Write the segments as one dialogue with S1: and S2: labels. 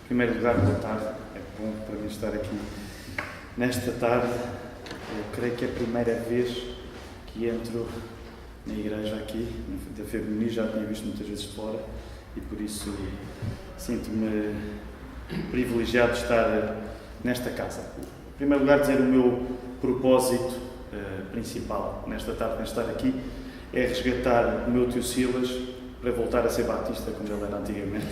S1: Em primeiro lugar, boa tarde. É bom para mim estar aqui nesta tarde. Eu creio que é a primeira vez que entro na igreja aqui, da Feminino, já tinha visto muitas vezes fora e por isso sinto-me privilegiado de estar nesta casa. Em primeiro lugar, dizer o meu propósito principal nesta tarde, de estar aqui, é resgatar o meu tio Silas para voltar a ser batista como ele era antigamente.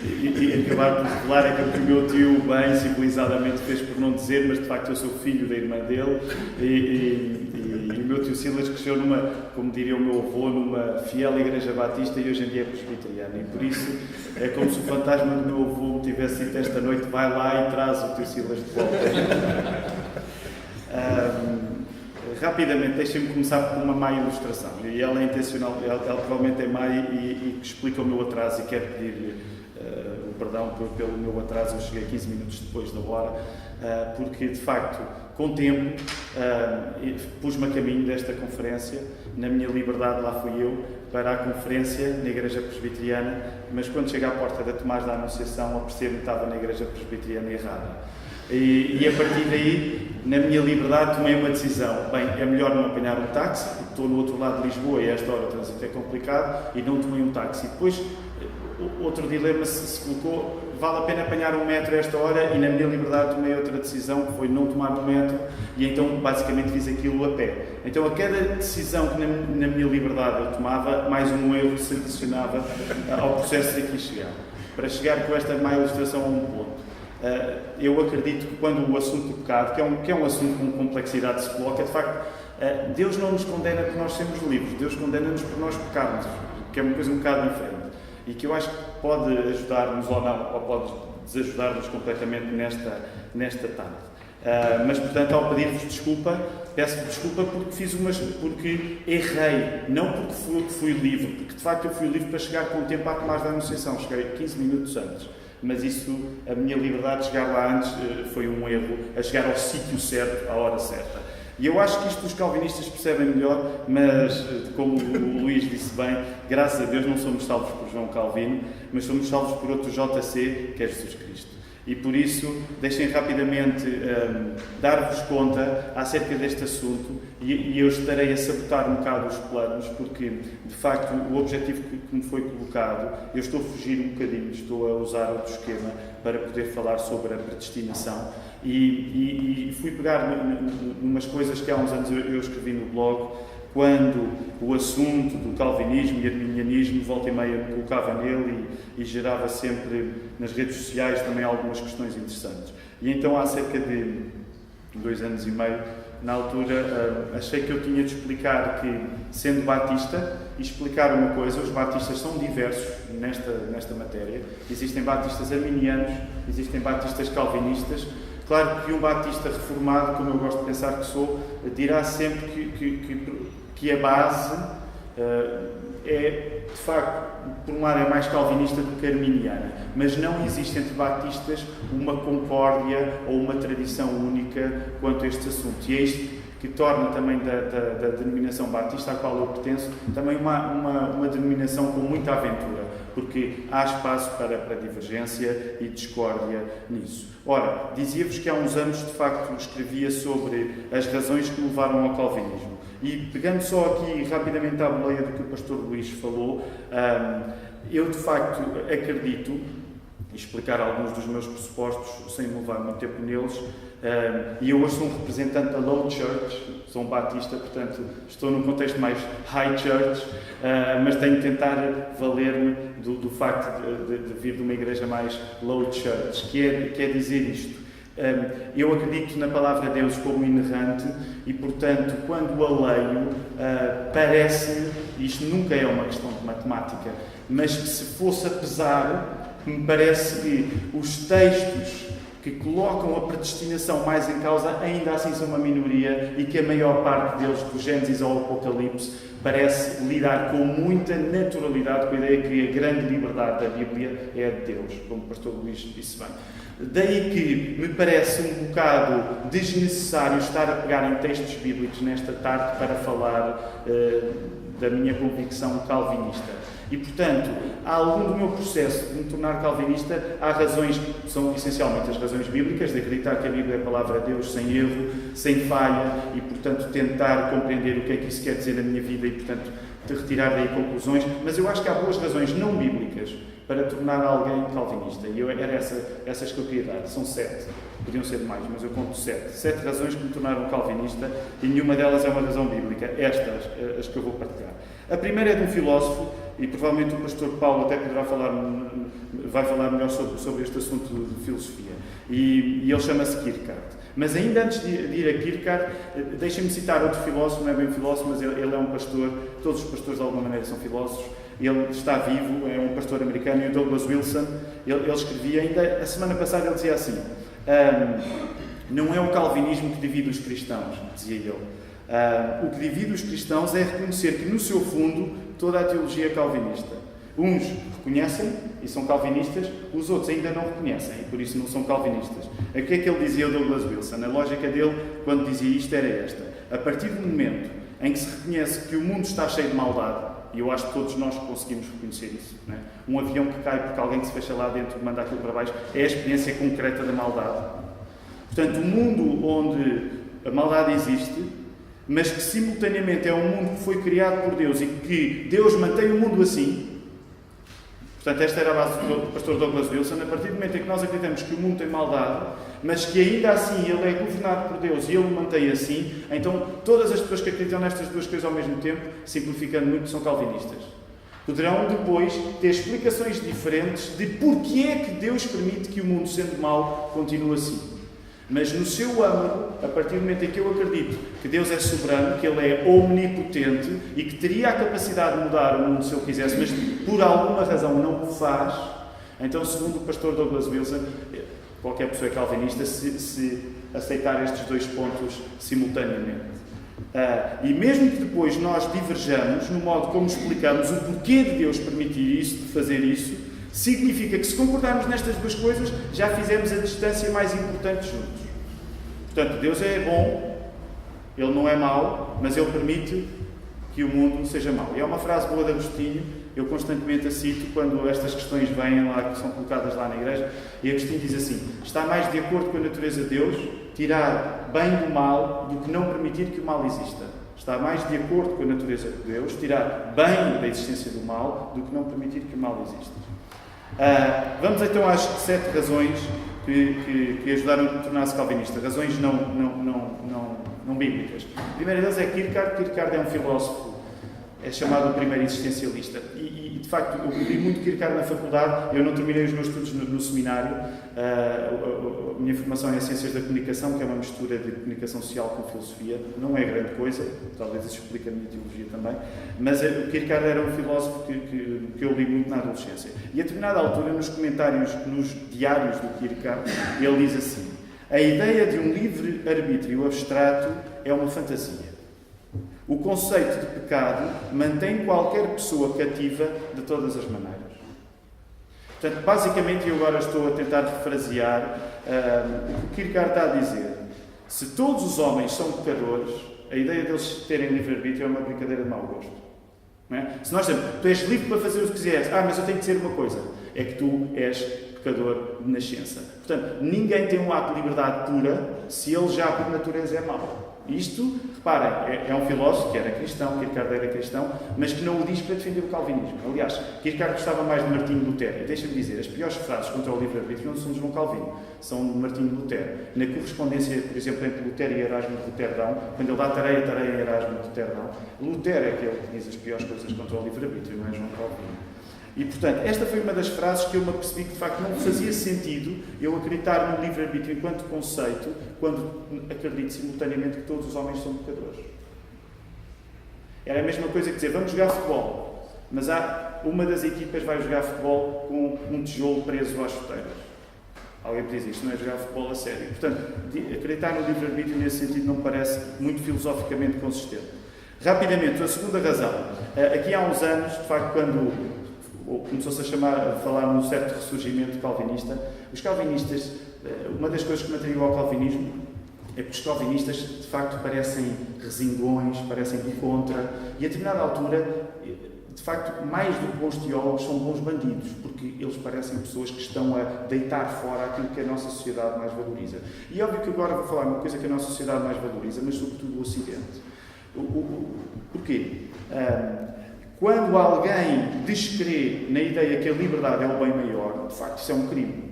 S1: E acabar por revelar aquilo que o meu tio bem civilizadamente fez por não dizer, mas de facto eu sou filho da irmã dele e o meu tio Silas cresceu numa, como diria o meu avô, numa fiel igreja batista e hoje em dia é presbiteriana, e por isso é como se o fantasma do meu avô me tivesse dito esta noite: vai lá e traz o tio Silas de volta. Rapidamente, deixem-me começar por uma má ilustração, e ela é intencional, ela provavelmente é má e explica o meu atraso, e quero pedir o perdão pelo meu atraso. Eu cheguei 15 minutos depois da hora, porque de facto, com o tempo, pus-me a caminho desta conferência. Na minha liberdade lá fui eu para a conferência na Igreja Presbiteriana, mas quando chego à porta da Tomás da Anunciação apercebo-me que estava na Igreja Presbiteriana errada. E a partir daí, na minha liberdade, tomei uma decisão. Bem, é melhor não apanhar um táxi, porque estou no outro lado de Lisboa e a esta hora o trânsito é complicado, e não tomei um táxi. Depois, outro dilema se colocou: vale a pena apanhar um metro a esta hora? E na minha liberdade tomei outra decisão, que foi não tomar um metro, e então basicamente fiz aquilo a pé. Então a cada decisão que na minha liberdade eu tomava, mais um erro se adicionava ao processo de aqui chegar. Para chegar com esta má ilustração a um ponto. Eu acredito que quando o assunto do pecado, que é um assunto com complexidade, se coloca, de facto, Deus não nos condena por nós sermos livres, Deus condena-nos por nós pecarmos, que é uma coisa um bocado diferente, e que eu acho que pode ajudar-nos ou não, ou pode desajudar-nos completamente nesta tarde. Mas, portanto, ao pedir-vos desculpa, peço-vos desculpa porque errei, não porque fui livre, porque de facto eu fui livre para chegar com o tempo à Tomás da Anunciação, cheguei 15 minutos antes. Mas isso, a minha liberdade de chegar lá antes foi um erro, a chegar ao sítio certo, à hora certa. E eu acho que isto os calvinistas percebem melhor, mas, como o Luís disse bem, graças a Deus não somos salvos por João Calvino, mas somos salvos por outro JC, que é Jesus Cristo. E por isso, deixem rapidamente dar-vos conta acerca deste assunto, e eu estarei a sabotar um bocado os planos, porque, de facto, o objetivo que me foi colocado, eu estou a fugir um bocadinho, estou a usar outro esquema para poder falar sobre a predestinação. E fui pegar umas coisas que há uns anos eu escrevi no blog, quando o assunto do calvinismo e arminianismo, volta e meia, me colocava nele e gerava sempre nas redes sociais também algumas questões interessantes. E então, há cerca de 2 anos e meio, na altura, achei que eu tinha de explicar que, sendo batista, e explicar uma coisa: os batistas são diversos nesta matéria. Existem batistas arminianos, existem batistas calvinistas. Claro que um batista reformado, como eu gosto de pensar que sou, dirá sempre que a base é, de facto, por um lado é mais calvinista do que arminiana, mas não existe entre batistas uma concórdia ou uma tradição única quanto a estes assuntos. E é isto que torna também da denominação batista, à qual eu pertenço, também uma denominação com muita aventura, porque há espaço para divergência e discórdia nisso. Ora, dizia-vos que há uns anos, de facto, escrevia sobre as razões que me levaram ao calvinismo. E pegando só aqui rapidamente à boleia do que o pastor Luís falou, eu de facto acredito, e explicar alguns dos meus pressupostos sem me levar muito tempo neles, e eu hoje sou um representante da Low Church, sou um batista, portanto estou num contexto mais High Church, mas tenho de tentar valer-me do facto de vir de uma igreja mais Low Church, que é dizer isto. Eu acredito na palavra de Deus como inerrante e, portanto, quando a leio, parece-me, isto nunca é uma questão de matemática, mas se fosse a pesar, me parece que os textos que colocam a predestinação mais em causa ainda assim são uma minoria e que a maior parte deles, do Gênesis ao Apocalipse, parece lidar com muita naturalidade com a ideia que a grande liberdade da Bíblia é a de Deus, como o pastor Luís disse bem. Daí que me parece um bocado desnecessário estar a pegar em textos bíblicos nesta tarde para falar da minha convicção calvinista. E, portanto, há algum do meu processo de me tornar calvinista, há razões que são essencialmente as razões bíblicas, de acreditar que a Bíblia é a palavra de Deus, sem erro, sem falha, e, portanto, tentar compreender o que é que isso quer dizer na minha vida e, portanto, de retirar daí conclusões. Mas eu acho que há boas razões não bíblicas para tornar alguém calvinista. E era essas que eu queria dar. São 7. Podiam ser mais, mas eu conto 7. 7 razões que me tornaram calvinista e nenhuma delas é uma razão bíblica. Estas, as que eu vou partilhar. A primeira é de um filósofo, e provavelmente o pastor Paulo até poderá vai falar melhor sobre este assunto de filosofia. E ele chama-se Kierkegaard. Mas ainda antes de ir a Kierkegaard, deixem-me citar outro filósofo, não é bem filósofo, mas ele é um pastor, todos os pastores de alguma maneira são filósofos, ele está vivo, é um pastor americano, e o Douglas Wilson, ele escrevia ainda, a semana passada ele dizia assim, não é o calvinismo que divide os cristãos, dizia ele. O que divide os cristãos é reconhecer que no seu fundo toda a teologia é calvinista. Uns reconhecem e são calvinistas, os outros ainda não reconhecem e por isso não são calvinistas. O que é que ele dizia, o Douglas Wilson? A lógica dele, quando dizia isto, era esta. A partir do momento em que se reconhece que o mundo está cheio de maldade, e eu acho que todos nós conseguimos reconhecer isso, não é? Um avião que cai porque alguém que se fecha lá dentro manda aquilo para baixo, é a experiência concreta da maldade. Portanto, um mundo onde a maldade existe, mas que simultaneamente é um mundo que foi criado por Deus e que Deus mantém o mundo assim. Portanto, esta era a base do pastor Douglas Wilson. A partir do momento em que nós acreditamos que o mundo tem maldade, mas que ainda assim ele é governado por Deus e ele o mantém assim, então todas as pessoas que acreditam nestas duas coisas ao mesmo tempo, simplificando muito, são calvinistas. Poderão depois ter explicações diferentes de porque é que Deus permite que o mundo, sendo mau, continue assim. Mas no seu âmago, a partir do momento em que eu acredito que Deus é soberano, que Ele é omnipotente e que teria a capacidade de mudar o mundo se Ele quisesse, mas por alguma razão não o faz, então, segundo o pastor Douglas Wilson, qualquer pessoa é calvinista se aceitar estes dois pontos simultaneamente. E mesmo que depois nós diverjamos no modo como explicamos o porquê de Deus permitir isso, de fazer isso, significa que se concordarmos nestas duas coisas, já fizemos a distância mais importante juntos. Portanto, Deus é bom, Ele não é mau, mas Ele permite que o mundo seja mau. E é uma frase boa de Agostinho, eu constantemente a cito quando estas questões vêm lá, que são colocadas lá na igreja, e Agostinho diz assim: está mais de acordo com a natureza de Deus tirar bem do mal do que não permitir que o mal exista. Está mais de acordo com a natureza de Deus tirar bem da existência do mal do que não permitir que o mal exista. Vamos então às 7 razões que ajudaram a tornar-se calvinista. Razões não bíblicas. A primeira delas é Kierkegaard. Kierkegaard é um filósofo, é chamado o primeiro existencialista. E de facto, eu li muito Kierkegaard na faculdade. Eu não terminei os meus estudos no seminário. A minha formação é em Ciências da Comunicação, que é uma mistura de comunicação social com filosofia. Não é grande coisa, talvez isso explique a minha teologia também. Mas o Kierkegaard era um filósofo que eu li muito na adolescência. E a determinada altura, nos comentários, nos diários do Kierkegaard, ele diz assim: a ideia de um livre-arbítrio abstrato é uma fantasia. O conceito de pecado mantém qualquer pessoa cativa de todas as maneiras. Portanto, basicamente, eu agora estou a tentar refrasear o que Kierkegaard está a dizer. Se todos os homens são pecadores, a ideia deles terem livre-arbítrio é uma brincadeira de mau gosto. Não é? Se nós dizemos, tu és livre para fazer o que quiseres, mas eu tenho que dizer uma coisa, é que tu és pecador de nascença. Portanto, ninguém tem um ato de liberdade pura se ele já por natureza é mau. Isto, reparem, é um filósofo que era cristão, Kierkegaard era cristão, mas que não o diz para defender o calvinismo. Aliás, Kierkegaard gostava mais de Martinho Lutero. E deixa-me dizer, as piores frases contra o livre-arbítrio não são de João Calvino, são de Martinho Lutero. Na correspondência, por exemplo, entre Lutero e Erasmo de Roterdão, quando ele dá tareia em Erasmo de Roterdão, Lutero é aquele que diz as piores coisas contra o livre-arbítrio, não é João Calvino. E, portanto, esta foi uma das frases que eu me apercebi que, de facto, não fazia sentido eu acreditar no livre-arbítrio enquanto conceito, quando acredito simultaneamente que todos os homens são pecadores. Era a mesma coisa que dizer, vamos jogar futebol, mas uma das equipas vai jogar futebol com um tijolo preso às chuteiras. Alguém me diz isto, não é jogar futebol a sério. Portanto, acreditar no livre-arbítrio nesse sentido não me parece muito filosoficamente consistente. Rapidamente, a segunda razão. Aqui há uns anos, de facto, quando começou-se a falar num certo ressurgimento calvinista. Os calvinistas, uma das coisas que me atraiu ao calvinismo é que os calvinistas, de facto, parecem resingões, parecem contra, e a determinada altura de facto, mais do que bons teólogos, são bons bandidos, porque eles parecem pessoas que estão a deitar fora aquilo que a nossa sociedade mais valoriza. E é óbvio que agora vou falar uma coisa que a nossa sociedade mais valoriza, mas sobretudo o Ocidente. Porquê? Quando alguém descrê na ideia que a liberdade é o bem maior, de facto isso é um crime.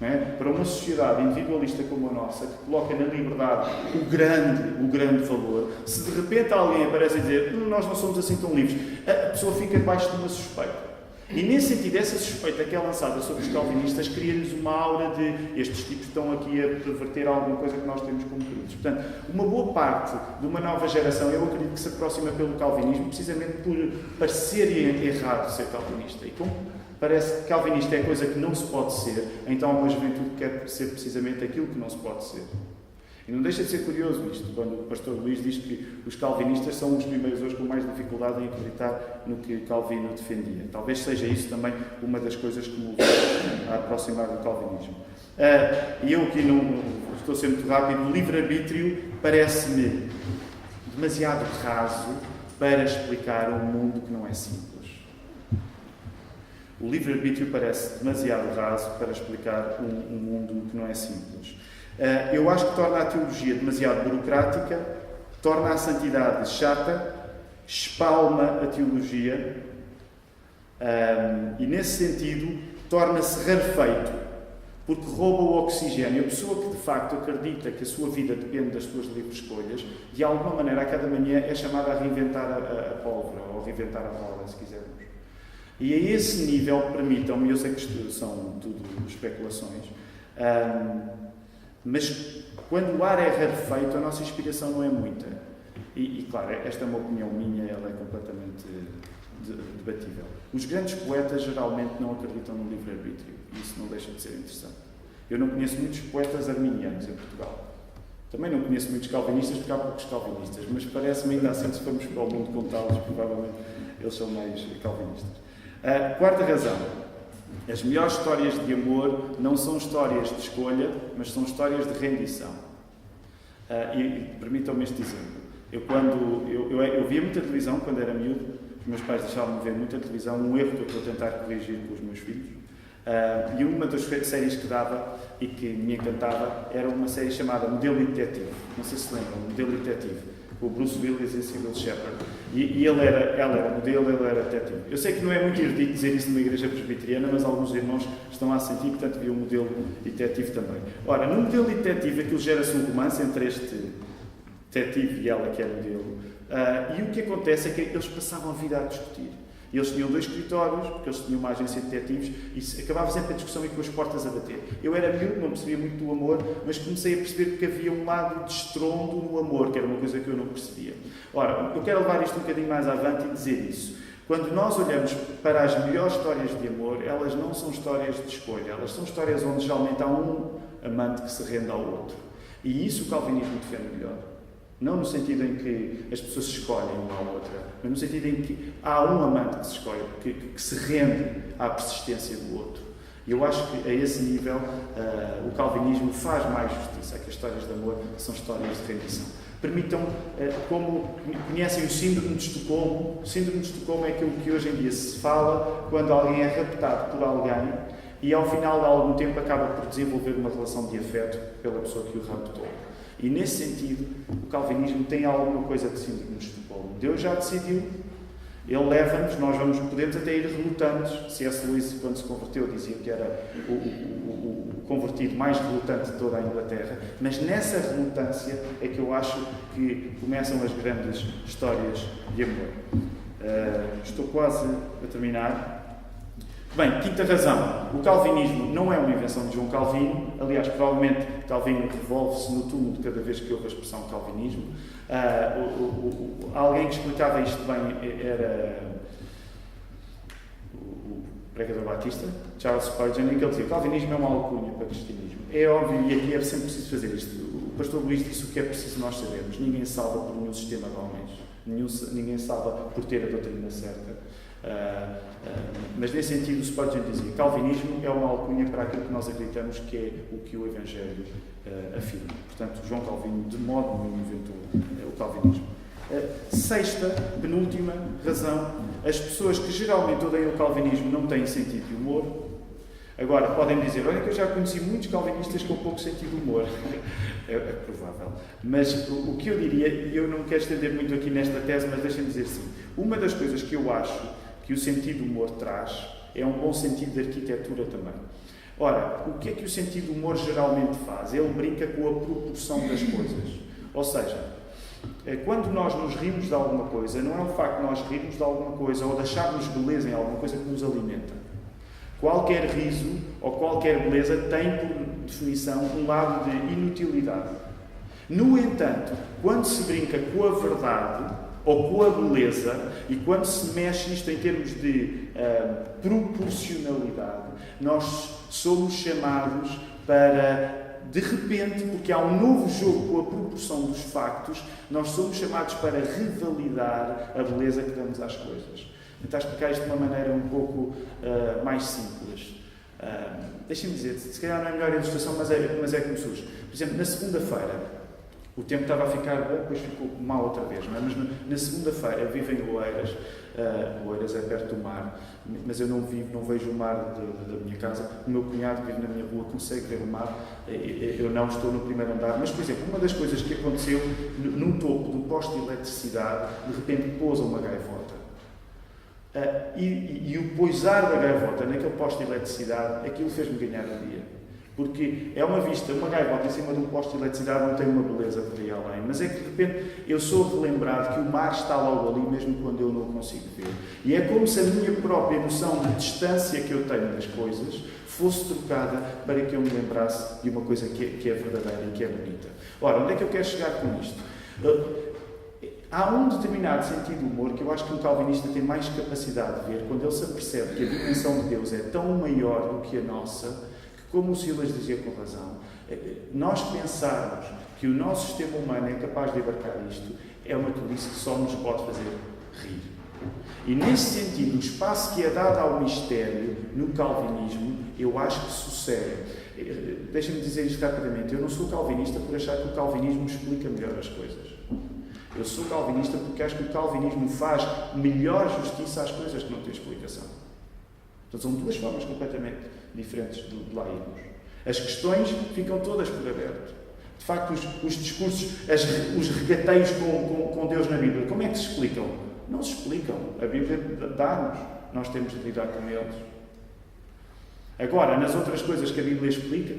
S1: Não é? Para uma sociedade individualista como a nossa, que coloca na liberdade o grande valor, se de repente alguém aparece a dizer nós não somos assim tão livres, a pessoa fica debaixo de uma suspeita. E nesse sentido, essa suspeita que é lançada sobre os calvinistas cria-lhes uma aura de estes tipos estão aqui a perverter alguma coisa que nós temos como queridos. Portanto, uma boa parte de uma nova geração, eu acredito que se aproxima pelo calvinismo precisamente por parecer errado ser calvinista. E como parece que calvinista é coisa que não se pode ser, então uma juventude quer ser precisamente aquilo que não se pode ser. E não deixa de ser curioso isto, quando o pastor Luís diz que os calvinistas são os primeiros hoje com mais dificuldade em acreditar no que Calvino defendia. Talvez seja isso também uma das coisas que me levou a aproximar do calvinismo. E eu aqui não estou a ser muito rápido, o livre-arbítrio parece-me demasiado raso para explicar um mundo que não é simples. O livre-arbítrio parece demasiado raso para explicar um mundo que não é simples. Eu acho que torna a teologia demasiado burocrática, torna a santidade chata, espalma a teologia e, nesse sentido, torna-se rarefeito, porque rouba o oxigênio. A pessoa que, de facto, acredita que a sua vida depende das suas livres escolhas, de alguma maneira, a cada manhã é chamada a reinventar a pólvora, ou reinventar a roda, se quisermos. E a esse nível, permitam-me, eu sei que isto são tudo especulações, mas quando o ar é rarefeito, a nossa inspiração não é muita. E claro, esta é uma opinião minha, ela é completamente debatível. Os grandes poetas geralmente não acreditam no livre-arbítrio, e isso não deixa de ser interessante. Eu não conheço muitos poetas arminianos em Portugal. Também não conheço muitos calvinistas, porque há poucos calvinistas, mas parece-me ainda assim, se formos para o mundo contá-los, provavelmente eles são mais calvinistas. Quarta razão. As melhores histórias de amor não são histórias de escolha, mas são histórias de rendição. E permitam-me este exemplo. Eu via muita televisão quando era miúdo, os meus pais deixavam-me ver muita televisão, um erro que eu estou a tentar corrigir com os meus filhos. E uma das séries que dava e que me encantava era uma série chamada Modelo Detetive. Não sei se lembram, Modelo Detetive. O Bruce Willis e Sybil Shepherd. E ela era modelo, ele era detetive. Eu sei que não é muito erudito dizer isso numa igreja presbiteriana, mas alguns irmãos estão a sentir, portanto, viu o modelo detetive também. Ora, no modelo detetive, aquilo gera-se um romance entre este detetive e ela, que é modelo. E o que acontece é que eles passavam a vida a discutir. E eles tinham 2 escritórios, porque eles tinham uma agência de detetives, e acabava sempre a discussão e com as portas a bater. Eu era miúdo, não percebia muito do amor, mas comecei a perceber que havia um lado de estrondo no amor, que era uma coisa que eu não percebia. Ora, eu quero levar isto um bocadinho mais avante e dizer isso. Quando nós olhamos para as melhores histórias de amor, elas não são histórias de escolha, elas são histórias onde geralmente há um amante que se rende ao outro. E isso o calvinismo defende melhor. Não no sentido em que as pessoas se escolhem uma à outra, mas no sentido em que há um amante que se escolhe, que se rende à persistência do outro. E eu acho que a esse nível o calvinismo faz mais justiça, que as histórias de amor são histórias de rendição. Permitam, como conhecem o síndrome de Estocolmo, o síndrome de Estocolmo é aquilo que hoje em dia se fala quando alguém é raptado por alguém e ao final de algum tempo acaba por desenvolver uma relação de afeto pela pessoa que o raptou. E nesse sentido, o calvinismo tem alguma coisa de síndrome de Estocolmo. Deus já decidiu, Ele leva-nos, nós podemos até ir relutantes. C.S. Lewis, quando se converteu, dizia que era o convertido mais relutante de toda a Inglaterra, mas nessa relutância é que eu acho que começam as grandes histórias de amor. Estou quase a terminar. Bem, quinta razão. O calvinismo não é uma invenção de João Calvino. Aliás, provavelmente Calvino revolve-se no túmulo de cada vez que ouve a expressão calvinismo. Alguém que explicava isto bem era o pregador batista, Charles Spurgeon, em que ele dizia: o calvinismo é uma alcunha para o cristianismo. É óbvio, e aqui é sempre preciso fazer isto. O pastor Luís disse o que é preciso nós sabermos. Ninguém salva por nenhum sistema de homens. Ninguém salva por ter a doutrina certa. Mas nesse sentido o Spurgeon dizia: calvinismo é uma alcunha para aquilo que nós acreditamos que é o que o Evangelho afirma. Portanto, João Calvino de modo nenhum inventou o calvinismo. Sexta, penúltima razão: as pessoas que geralmente odeiam o calvinismo não têm sentido de humor. Agora, podem dizer, olha que eu já conheci muitos calvinistas com pouco sentido de humor. É provável. Mas o que eu diria, e eu não quero estender muito aqui nesta tese, mas deixem-me dizer assim, uma das coisas que eu acho que o sentido de humor traz é um bom sentido de arquitetura também. Ora, o que é que o sentido de humor geralmente faz? Ele brinca com a proporção das coisas. Ou seja, quando nós nos rimos de alguma coisa, não é o facto de nós rirmos de alguma coisa ou de acharmos beleza em alguma coisa que nos alimenta. Qualquer riso ou qualquer beleza tem, por definição, um lado de inutilidade. No entanto, quando se brinca com a verdade ou com a beleza e quando se mexe isto em termos de proporcionalidade, nós somos chamados para, de repente, porque há um novo jogo com a proporção dos factos, nós somos chamados para revalidar a beleza que damos às coisas. Tentar explicar isto de uma maneira um pouco mais simples. Deixem-me dizer, se calhar não é a melhor ilustração, mas é como surge. Por exemplo, na segunda-feira, o tempo estava a ficar bom, depois ficou mal outra vez, não é? Mas na segunda-feira, eu vivo em Oeiras, Oeiras é perto do mar, mas eu não vejo o mar da minha casa. O meu cunhado vive na minha rua, consegue ver o mar, eu não estou no primeiro andar. Mas, por exemplo, uma das coisas que aconteceu, no topo do poste de eletricidade, de repente pousa uma gaivota. E o pousar da gaivota naquele poste de eletricidade, aquilo fez-me ganhar o dia. Porque é uma vista, uma gaivota em cima de um poste de eletricidade não tem uma beleza por aí além. Mas é que de repente eu sou relembrado que o mar está logo ali, mesmo quando eu não o consigo ver. E é como se a minha própria noção de distância que eu tenho das coisas fosse trocada para que eu me lembrasse de uma coisa que é verdadeira e que é bonita. Ora, onde é que eu quero chegar com isto? Há um determinado sentido de humor que eu acho que um calvinista tem mais capacidade de ver quando ele se apercebe que a dimensão de Deus é tão maior do que a nossa, que, como o Silas dizia com razão, nós pensarmos que o nosso sistema humano é capaz de abarcar isto é uma tolice que só nos pode fazer rir. E nesse sentido, o espaço que é dado ao mistério no calvinismo, eu acho que sucede. Deixem-me dizer isto rapidamente. Eu não sou calvinista por achar que o calvinismo explica melhor as coisas. Eu sou calvinista porque acho que o calvinismo faz melhor justiça às coisas que não têm explicação. Então são duas formas completamente diferentes de lá irmos. As questões ficam todas por aberto. De facto, os discursos, os regateios com Deus na Bíblia, como é que se explicam? Não se explicam. A Bíblia dá-nos. Nós temos de lidar com eles. Agora, nas outras coisas que a Bíblia explica,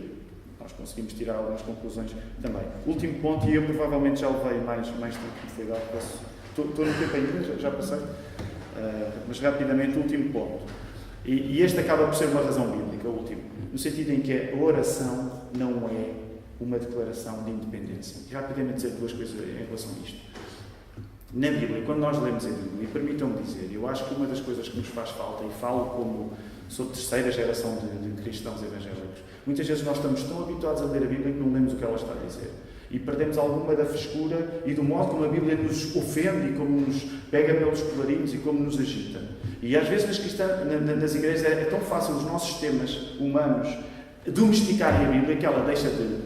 S1: nós conseguimos tirar algumas conclusões também. Último ponto, e eu provavelmente já levei mais tempo que foi dado. Estou no tempo ainda, já passei. Mas rapidamente, último ponto. E este acaba por ser uma razão bíblica, o último. No sentido em que a oração não é uma declaração de independência. E rapidamente dizer duas coisas em relação a isto. Na Bíblia, quando nós lemos a Bíblia, e permitam-me dizer, eu acho que uma das coisas que nos faz falta, e falo como sou terceira geração de cristãos evangélicos, muitas vezes nós estamos tão habituados a ler a Bíblia que não lemos o que ela está a dizer. E perdemos alguma da frescura e do modo como a Bíblia nos ofende e como nos pega pelos colarinhos e como nos agita. E às vezes nas igrejas é tão fácil os nossos sistemas humanos domesticarem a Bíblia que ela deixa de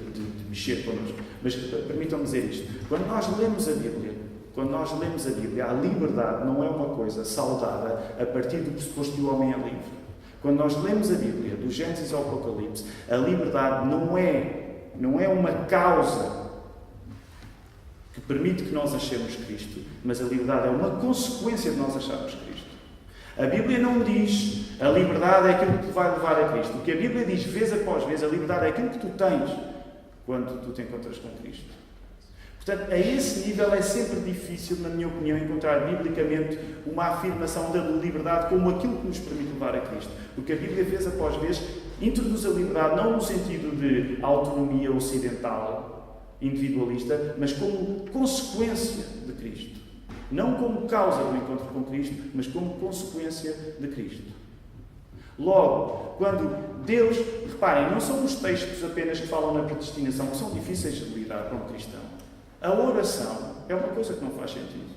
S1: mexer connosco. Mas permitam-me dizer isto. Quando nós lemos a Bíblia, a liberdade não é uma coisa saudada a partir do pressuposto que o homem é livre. Quando nós lemos a Bíblia, do Gênesis ao Apocalipse, a liberdade não é uma causa que permite que nós achemos Cristo, mas a liberdade é uma consequência de nós acharmos Cristo. A Bíblia não diz a liberdade é aquilo que te vai levar a Cristo. O que a Bíblia diz, vez após vez, a liberdade é aquilo que tu tens quando tu te encontras com Cristo. Portanto, a esse nível é sempre difícil, na minha opinião, encontrar biblicamente uma afirmação da liberdade como aquilo que nos permite levar a Cristo. Porque a Bíblia, vez após vez, introduz a liberdade não no sentido de autonomia ocidental, individualista, mas como consequência de Cristo. Não como causa do encontro com Cristo, mas como consequência de Cristo. Logo, quando Deus, reparem, não são os textos apenas que falam na predestinação, que são difíceis de lidar para um cristão. A oração é uma coisa que não faz sentido.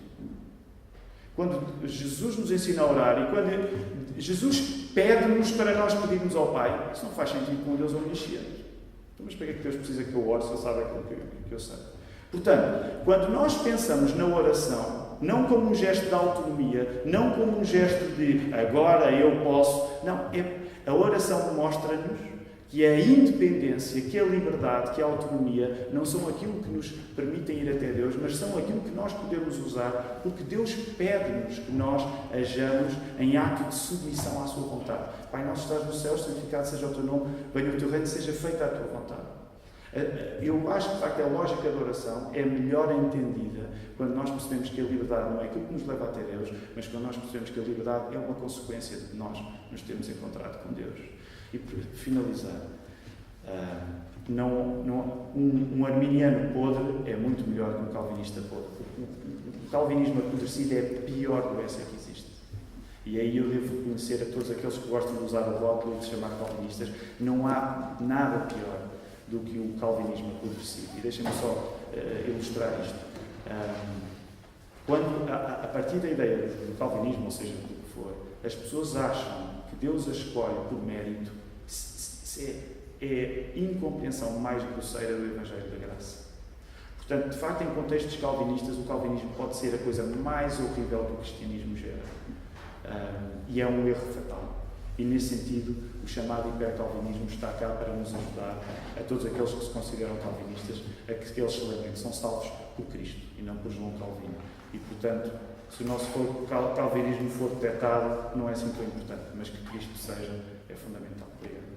S1: Quando Jesus nos ensina a orar e quando Jesus pede-nos para nós pedirmos ao Pai, isso não faz sentido com Deus omnisciente. Então, mas para que Deus precisa que eu ore se Ele sabe aquilo que eu sei? Portanto, quando nós pensamos na oração, não como um gesto de autonomia, não como um gesto de agora eu posso. Não, a oração mostra-nos que a independência, que a liberdade, que a autonomia não são aquilo que nos permitem ir até Deus, mas são aquilo que nós podemos usar, porque Deus pede-nos que nós hajamos em ato de submissão à sua vontade. Pai nosso que estás no céu, santificado seja o teu nome, venha o teu reino, seja feita a tua vontade. Eu acho que, de facto, a lógica da oração é melhor entendida quando nós percebemos que a liberdade não é aquilo que nos leva até Deus, mas quando nós percebemos que a liberdade é uma consequência de nós nos termos encontrado com Deus. E para finalizar, um arminiano podre é muito melhor que um calvinista podre. O calvinismo apodrecido é a pior doença que existe. E aí eu devo reconhecer a todos aqueles que gostam de usar o rótulo e de se chamar calvinistas, não há nada pior do que o calvinismo apodrecido. E deixem-me só ilustrar isto. Quando, a partir da ideia do calvinismo, ou seja, do que for, as pessoas acham que Deus as escolhe por mérito, é a incompreensão mais grosseira do Evangelho da Graça. Portanto, de facto, em contextos calvinistas, o calvinismo pode ser a coisa mais horrível que o cristianismo gera. E é um erro fatal. E, nesse sentido, o chamado hipercalvinismo está cá para nos ajudar, a todos aqueles que se consideram calvinistas, a que eles se lembrem que são salvos por Cristo e não por João Calvino. E, portanto, se o nosso calvinismo for detectado, não é assim tão importante, mas que Cristo seja, é fundamental. Obrigado.